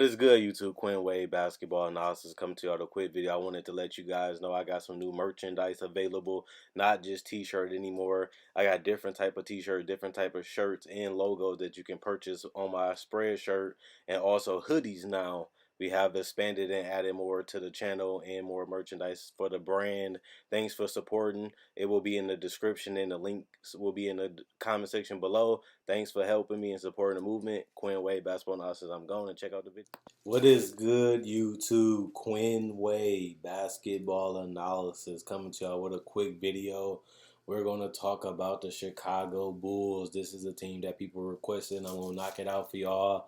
is good, YouTube? Quinn Wade Basketball Analysis coming to you with a quick video. I wanted to let you guys know I got some new merchandise available, not just t-shirt anymore. I got different type of t-shirt, different type of shirts and logos that you can purchase on my spread shirt, and also hoodies now. We have expanded and added more to the channel and more merchandise for the brand. Thanks for supporting. It will be in the description and the links will be in the comment section below. Thanks for helping me and supporting the movement. Quinn Wade Basketball Analysis. I'm going to check out the video. What is good, YouTube? Quinn Wade Basketball Analysis coming to y'all with a quick video. We're going to talk about the Chicago Bulls. This is a team that people requested. I'm going to knock it out for y'all.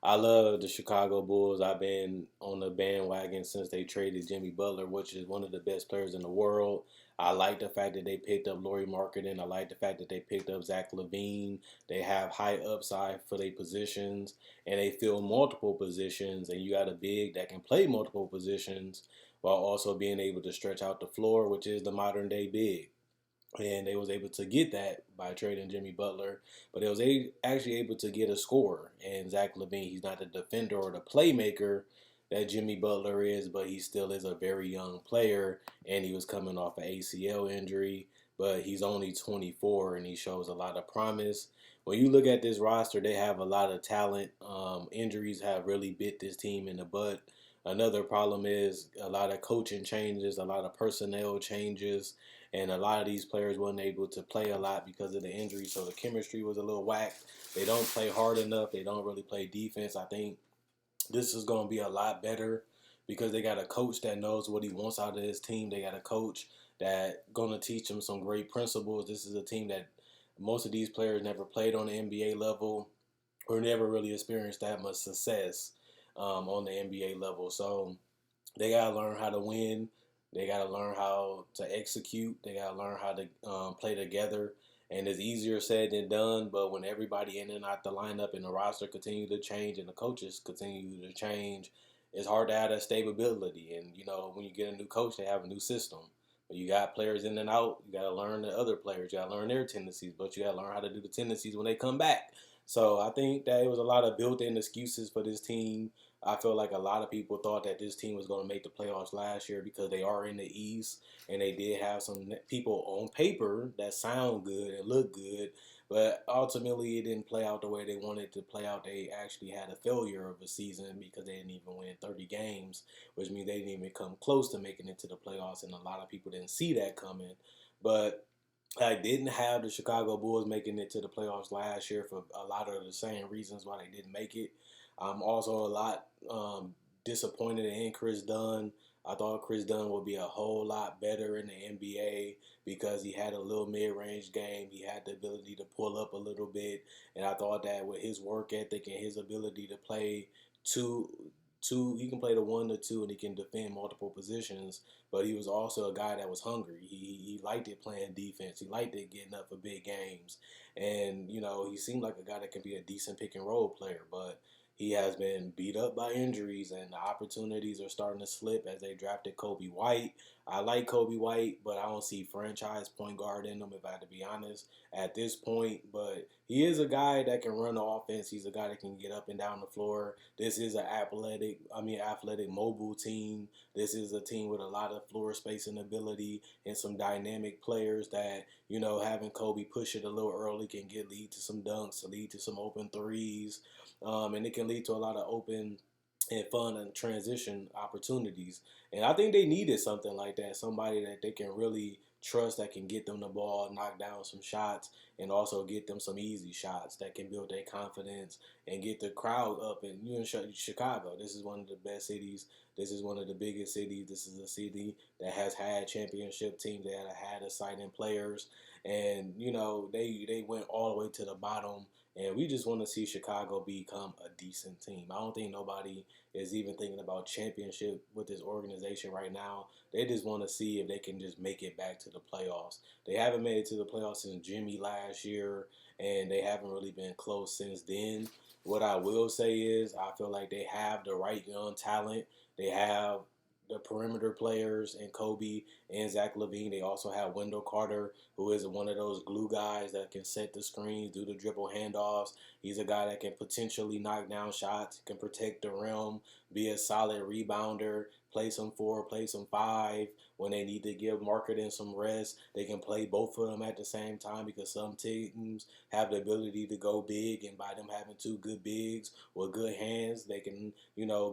I love the Chicago Bulls. I've been on the bandwagon since they traded Jimmy Butler, which is one of the best players in the world. I like the fact that they picked up Lauri Markkanen. I like the fact that they picked up Zach LaVine. They have high upside for their positions, and they fill multiple positions. And you got a big that can play multiple positions while also being able to stretch out the floor, which is the modern day big. And they was able to get that by trading Jimmy Butler, but they was actually able to get a scorer. And Zach LaVine, he's not the defender or the playmaker that Jimmy Butler is, but he still is a very young player, and he was coming off an ACL injury, but he's only 24, and he shows a lot of promise. When you look at this roster, they have a lot of talent. Injuries have really bit this team in the butt. Another problem is a lot of coaching changes, a lot of personnel changes, and a lot of these players weren't able to play a lot because of the injury, so the chemistry was a little whack. They don't play hard enough. They don't really play defense. I think this is going to be a lot better because they got a coach that knows what he wants out of his team. They got a coach that going to teach them some great principles. This is a team that most of these players never played on the NBA level or never really experienced that much success on the NBA level. So they got to learn how to win. They got to learn how to execute. They got to learn how to play together. And it's easier said than done, but when everybody in and out the lineup and the roster continue to change and the coaches continue to change, it's hard to have that stability. And, you know, when you get a new coach, they have a new system. But you got players in and out. You got to learn the other players. You got to learn their tendencies, but you got to learn how to do the tendencies when they come back. So I think that it was a lot of built-in excuses for this team. I feel like a lot of people thought that this team was going to make the playoffs last year because they are in the East, and they did have some people on paper that sound good and look good, but ultimately it didn't play out the way they wanted to play out. They actually had a failure of a season because they didn't even win 30 games, which means they didn't even come close to making it to the playoffs, and a lot of people didn't see that coming. But I didn't have the Chicago Bulls making it to the playoffs last year for a lot of the same reasons why they didn't make it. I'm also a lot disappointed in Chris Dunn. I thought Chris Dunn would be a whole lot better in the NBA because he had a little mid-range game. He had the ability to pull up a little bit, and I thought that with his work ethic and his ability to play he can play the 1 to 2 and he can defend multiple positions. But he was also a guy that was hungry. He liked it playing defense. He liked it getting up for big games, and you know he seemed like a guy that can be a decent pick and roll player, but he has been beat up by injuries, and the opportunities are starting to slip as they drafted Kobe White. I like Kobe White, but I don't see franchise point guard in him, if I had to be honest, at this point. But he is a guy that can run the offense. He's a guy that can get up and down the floor. This is an athletic, mobile team. This is a team with a lot of floor spacing ability and some dynamic players that, you know, having Kobe push it a little early can lead to some dunks, lead to some open threes, and it can lead to a lot of open and fun and transition opportunities. And I think they needed something like that, somebody that they can really trust that can get them the ball, knock down some shots, and also get them some easy shots that can build their confidence and get the crowd up. And you in Chicago, this is one of the best cities. This is one of the biggest cities. This is a city that has had championship teams. They had exciting players, and you know they went all the way to the bottom. And we just want to see Chicago become a decent team. I don't think nobody is even thinking about championship with this organization right now. They just want to see if they can just make it back to the playoffs. They haven't made it to the playoffs since Jimmy last year, and they haven't really been close since then. What I will say is I feel like they have the right young talent. They have the perimeter players and Kobe and Zach LaVine. They also have Wendell Carter, who is one of those glue guys that can set the screens, do the dribble handoffs. He's a guy that can potentially knock down shots, can protect the rim, be a solid rebounder, play some four, play some five. When they need to give Marketing some rest, they can play both of them at the same time because some teams have the ability to go big, and by them having two good bigs with good hands, they can,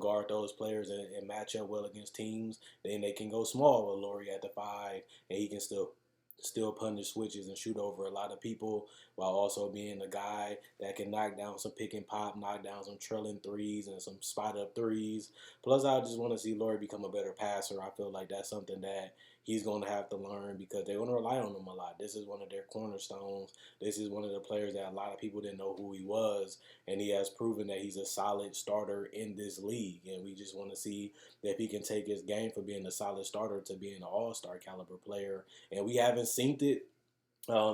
guard those players and match up well against teams. Then they can go small with Laurie at the five, and he can still punish switches and shoot over a lot of people while also being a guy that can knock down some pick and pop, knock down some trailing threes and some spot up threes. Plus, I just want to see Laurie become a better passer. I feel like that's something that he's going to have to learn because they're going to rely on him a lot. This is one of their cornerstones. This is one of the players that a lot of people didn't know who he was, and he has proven that he's a solid starter in this league. And we just want to see if he can take his game from being a solid starter to being an all-star caliber player. And we haven't seen it.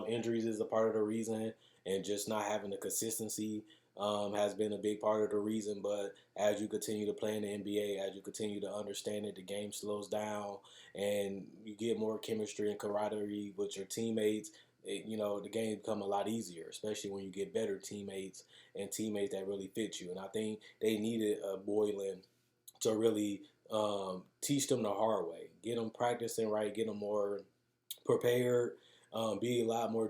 Injuries is a part of the reason, and just not having the consistency has been a big part of the reason. But as you continue to play in the NBA, as you continue to understand it, the game slows down, and you get more chemistry and camaraderie with your teammates. The game become a lot easier, especially when you get better teammates and teammates that really fit you. And I think they needed a Boylan to really teach them the hard way, get them practicing right, get them more prepared, be a lot more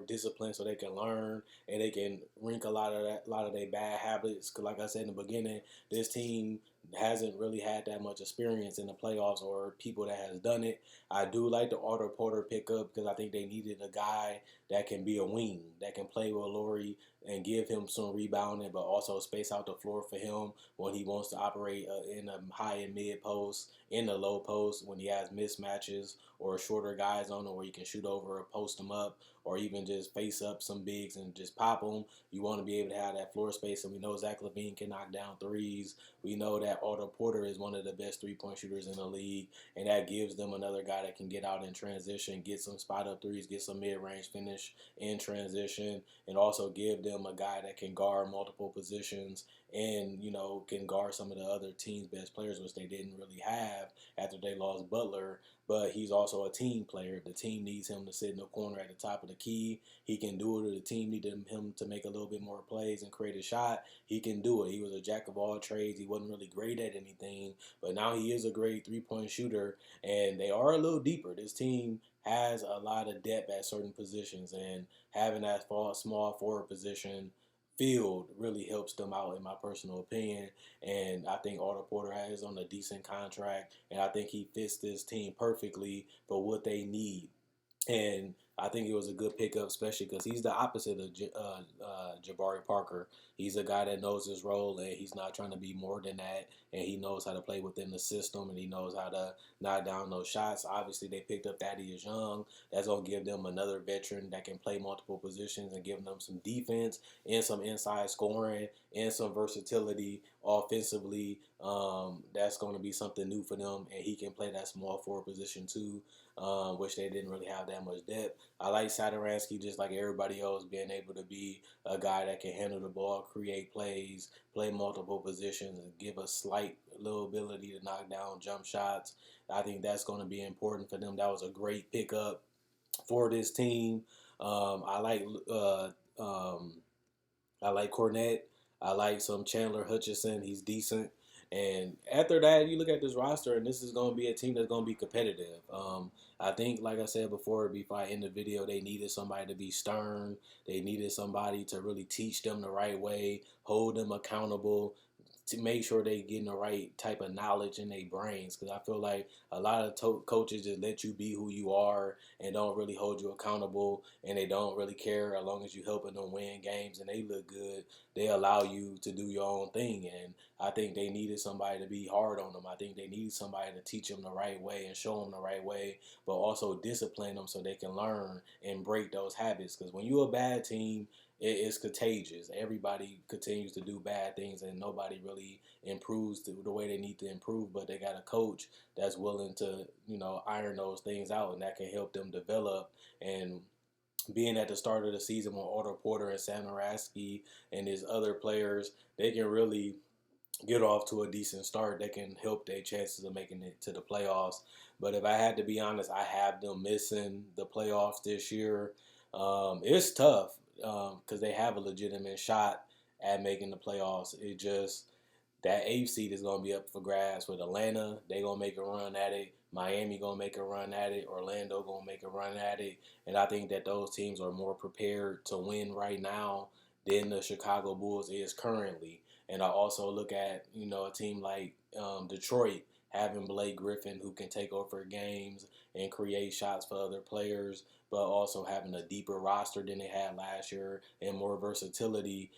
disciplined so they can learn and they can rink a lot of their bad habits. Cause like I said in the beginning, this team hasn't really had that much experience in the playoffs or people that has done it. I do like the Otto Porter pickup because I think they needed a guy that can be a wing, that can play with Laurie and give him some rebounding, but also space out the floor for him when he wants to operate in a high and mid post, in the low post when he has mismatches or shorter guys on him where you can shoot over or post them up or even just face up some bigs and just pop them. You want to be able to have that floor space, and we know Zach LaVine can knock down threes. We know that Otto Porter is one of the best three-point shooters in the league, and that gives them another guy that can get out in transition, get some spot-up threes, get some mid-range finish in transition, and also give them a guy that can guard multiple positions and, can guard some of the other team's best players, which they didn't really have after they lost Butler. But he's also a team player. If the team needs him to sit in the corner at the top of the key, he can do it. If the team needed him to make a little bit more plays and create a shot, he can do it. He was a jack of all trades. He wasn't really great at anything, but now he is a great three-point shooter, and they are a little deeper. This team has a lot of depth at certain positions, and having that small forward position field really helps them out, in my personal opinion. And I think Otto Porter has on a decent contract, and I think he fits this team perfectly for what they need. And I think it was a good pickup, especially because he's the opposite of Jabari Parker. He's a guy that knows his role, and he's not trying to be more than that. And he knows how to play within the system, and he knows how to knock down those shots. Obviously, they picked up Thaddeus Young. That's going to give them another veteran that can play multiple positions and give them some defense and some inside scoring and some versatility offensively. That's going to be something new for them, and he can play that small forward position too, which they didn't really have that much depth. I like Sadaransky just like everybody else, being able to be a guy that can handle the ball, create plays, play multiple positions, and give a slight little ability to knock down jump shots. I think that's going to be important for them. That was a great pickup for this team. I like I like Cornette. I like some Chandler Hutchison. He's decent. And after that, you look at this roster, and this is going to be a team that's going to be competitive. I think, like I said before I end the video, they needed somebody to be stern. They needed somebody to really teach them the right way, hold them accountable, to make sure they getting the right type of knowledge in their brains. Because I feel like a lot of coaches just let you be who you are and don't really hold you accountable, and they don't really care as long as you helping them win games and they look good. They allow you to do your own thing, and I think they needed somebody to be hard on them. I think they needed somebody to teach them the right way and show them the right way, but also discipline them so they can learn and break those habits. Because when you're a bad team, it's contagious. Everybody continues to do bad things, and nobody really improves the way they need to improve. But they got a coach that's willing to, iron those things out, and that can help them develop. And being at the start of the season with Otto Porter and Sam Naraski and his other players, they can really get off to a decent start that can help their chances of making it to the playoffs. But if I had to be honest, I have them missing the playoffs this year. It's tough because they have a legitimate shot at making the playoffs. It just that eighth seed is gonna be up for grabs with Atlanta. They gonna make a run at it. Miami gonna make a run at it. Orlando gonna make a run at it. And I think that those teams are more prepared to win right now than the Chicago Bulls is currently. And I also look at a team like Detroit having Blake Griffin who can take over games and create shots for other players, but also having a deeper roster than they had last year and more versatility.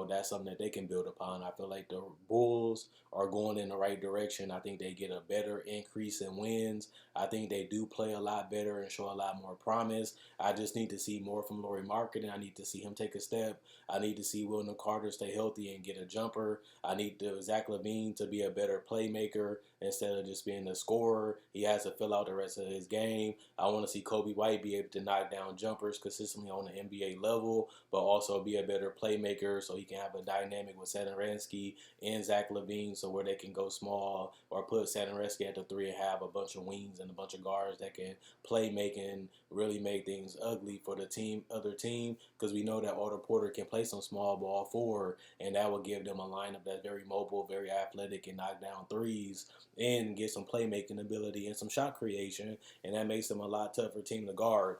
That's something that they can build upon. I feel like the Bulls are going in the right direction. I think they get a better increase in wins. I think they do play a lot better and show a lot more promise. I just need to see more from Lauri Markkanen. I need to see him take a step. I need to see Wilton Carter stay healthy and get a jumper. I need Zach LaVine to be a better playmaker instead of just being a scorer. He has to fill out the rest of his game. I want to see Kobe White be able to knock down jumpers consistently on the NBA level, but also be a better playmaker so he can have a dynamic with Satoransky and Zach LaVine, so where they can go small or put Satoransky at the three and have a bunch of wings and a bunch of guards that can play make and really make things ugly for the other team, because we know that Otto Porter can play some small ball forward, and that will give them a lineup that's very mobile, very athletic, and knock down threes and get some playmaking ability and some shot creation, and that makes them a lot tougher team to guard.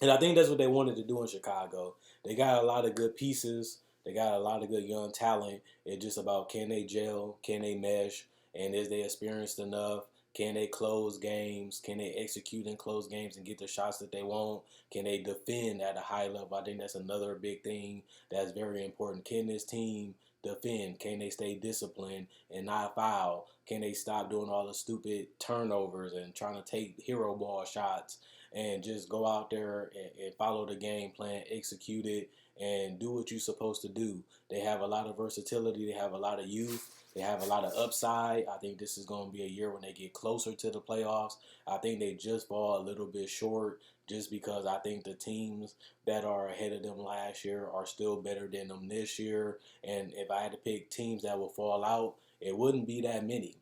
And I think that's what they wanted to do in Chicago. They got a lot of good pieces. They got a lot of good young talent. It's just about, can they gel? Can they mesh? And is they experienced enough? Can they close games? Can they execute in close games and get the shots that they want? Can they defend at a high level? I think that's another big thing that's very important. Can this team defend? Can they stay disciplined and not foul? Can they stop doing all the stupid turnovers and trying to take hero ball shots and just go out there and follow the game plan, execute it, and do what you're supposed to do? They have a lot of versatility. They have a lot of youth. They have a lot of upside. I think this is going to be a year when they get closer to the playoffs. I think they just fall a little bit short just because I think the teams that are ahead of them last year are still better than them this year. And if I had to pick teams that will fall out, it wouldn't be that many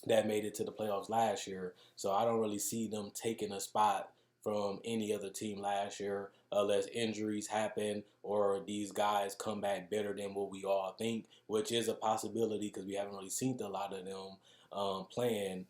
that made it to the playoffs last year. So I don't really see them taking a spot from any other team last year unless injuries happen or these guys come back better than what we all think, which is a possibility because we haven't really seen a lot of them playing,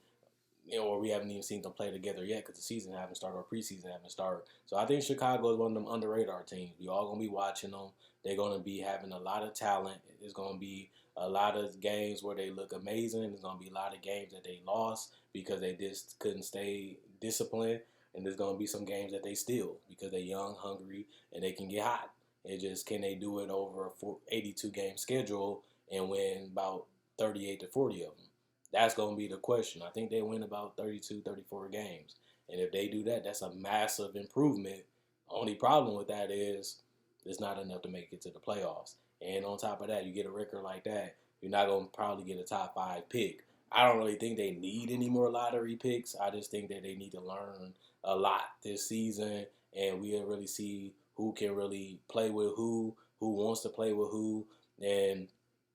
or we haven't even seen them play together yet because the season haven't started or preseason haven't started. So I think Chicago is one of them under radar teams. We all gonna be watching them. They're gonna be having a lot of talent. It's gonna be a lot of games where they look amazing. There's gonna be a lot of games that they lost because they just couldn't stay disciplined. And there's gonna be some games that they steal because they're young, hungry, and they can get hot. It just, can they do it over a 82 game schedule and win about 38 to 40 of them? That's going to be the question. I think they win about 32, 34 games. And if they do that, that's a massive improvement. Only problem with that is it's not enough to make it to the playoffs. And on top of that, you get a record like that, you're not going to probably get a top five pick. I don't really think they need any more lottery picks. I just think that they need to learn a lot this season. And we'll really see who can really play with who wants to play with who. And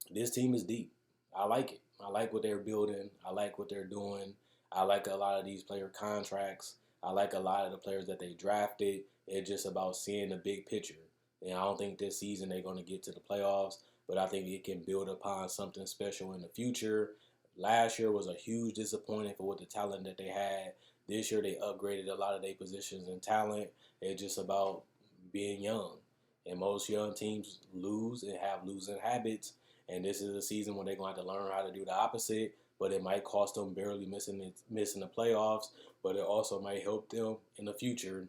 this team is deep. I like it. I like what they're building. I like what they're doing. I like a lot of these player contracts. I like a lot of the players that they drafted. It's just about seeing the big picture. And I don't think this season they're going to get to the playoffs, but I think it can build upon something special in the future. Last year was a huge disappointment for what the talent that they had. This year they upgraded a lot of their positions and talent. It's just about being young. And most young teams lose and have losing habits. And this is a season where they're going to have to learn how to do the opposite. But it might cost them barely missing the playoffs. But it also might help them in the future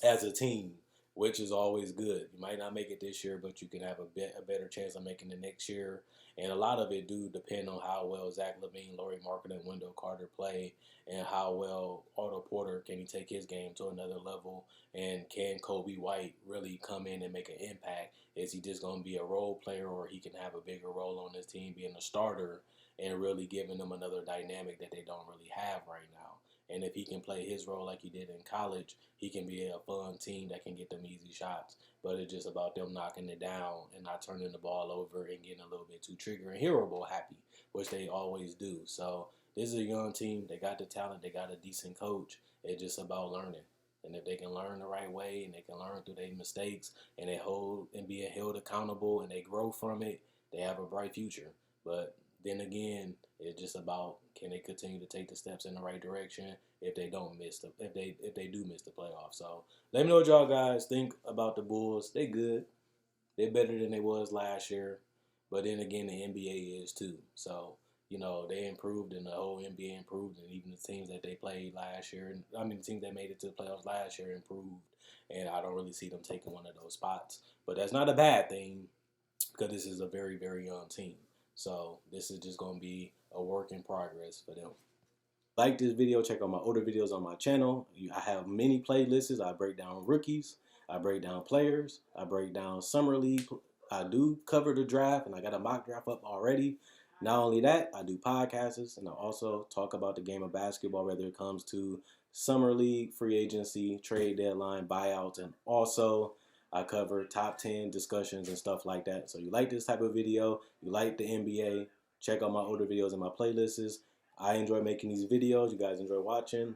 as a team, which is always good. You might not make it this year, but you can have a better chance of making it next year. And a lot of it do depend on how well Zach LaVine, Lauri Markkanen, and Wendell Carter play, and how well Otto Porter can he take his game to another level, and can Kobe White really come in and make an impact? Is he just going to be a role player, or he can have a bigger role on this team, being a starter and really giving them another dynamic that they don't really have right now? And if he can play his role like he did in college, he can be a fun team that can get them easy shots. But it's just about them knocking it down and not turning the ball over and getting a little bit too trigger and hero ball happy, which they always do. So this is a young team. They got the talent. They got a decent coach. It's just about learning. And if they can learn the right way and they can learn through their mistakes and they hold and be held accountable and they grow from it, they have a bright future. But then again, it's just about can they continue to take the steps in the right direction if they don't miss the if they do miss the playoffs. So let me know what y'all guys think about the Bulls. They good. They're better than they was last year. But then again, the NBA is too. So they improved and the whole NBA improved, and even the teams that they played last year, and I mean the teams that made it to the playoffs last year improved, and I don't really see them taking one of those spots. But that's not a bad thing because this is a very, very young team. So this is just going to be a work in progress for them. Like this video, check out my older videos on my channel. I have many playlists. I break down rookies, I break down players, I break down summer league. I do cover the draft, and I got a mock draft up already. Not only that, I do podcasts, and I also talk about the game of basketball, whether it comes to summer league, free agency, trade deadline, buyouts, and also I cover top 10 discussions and stuff like that. So you like this type of video, you like the NBA, check out my older videos and my playlists. I enjoy making these videos. You guys enjoy watching.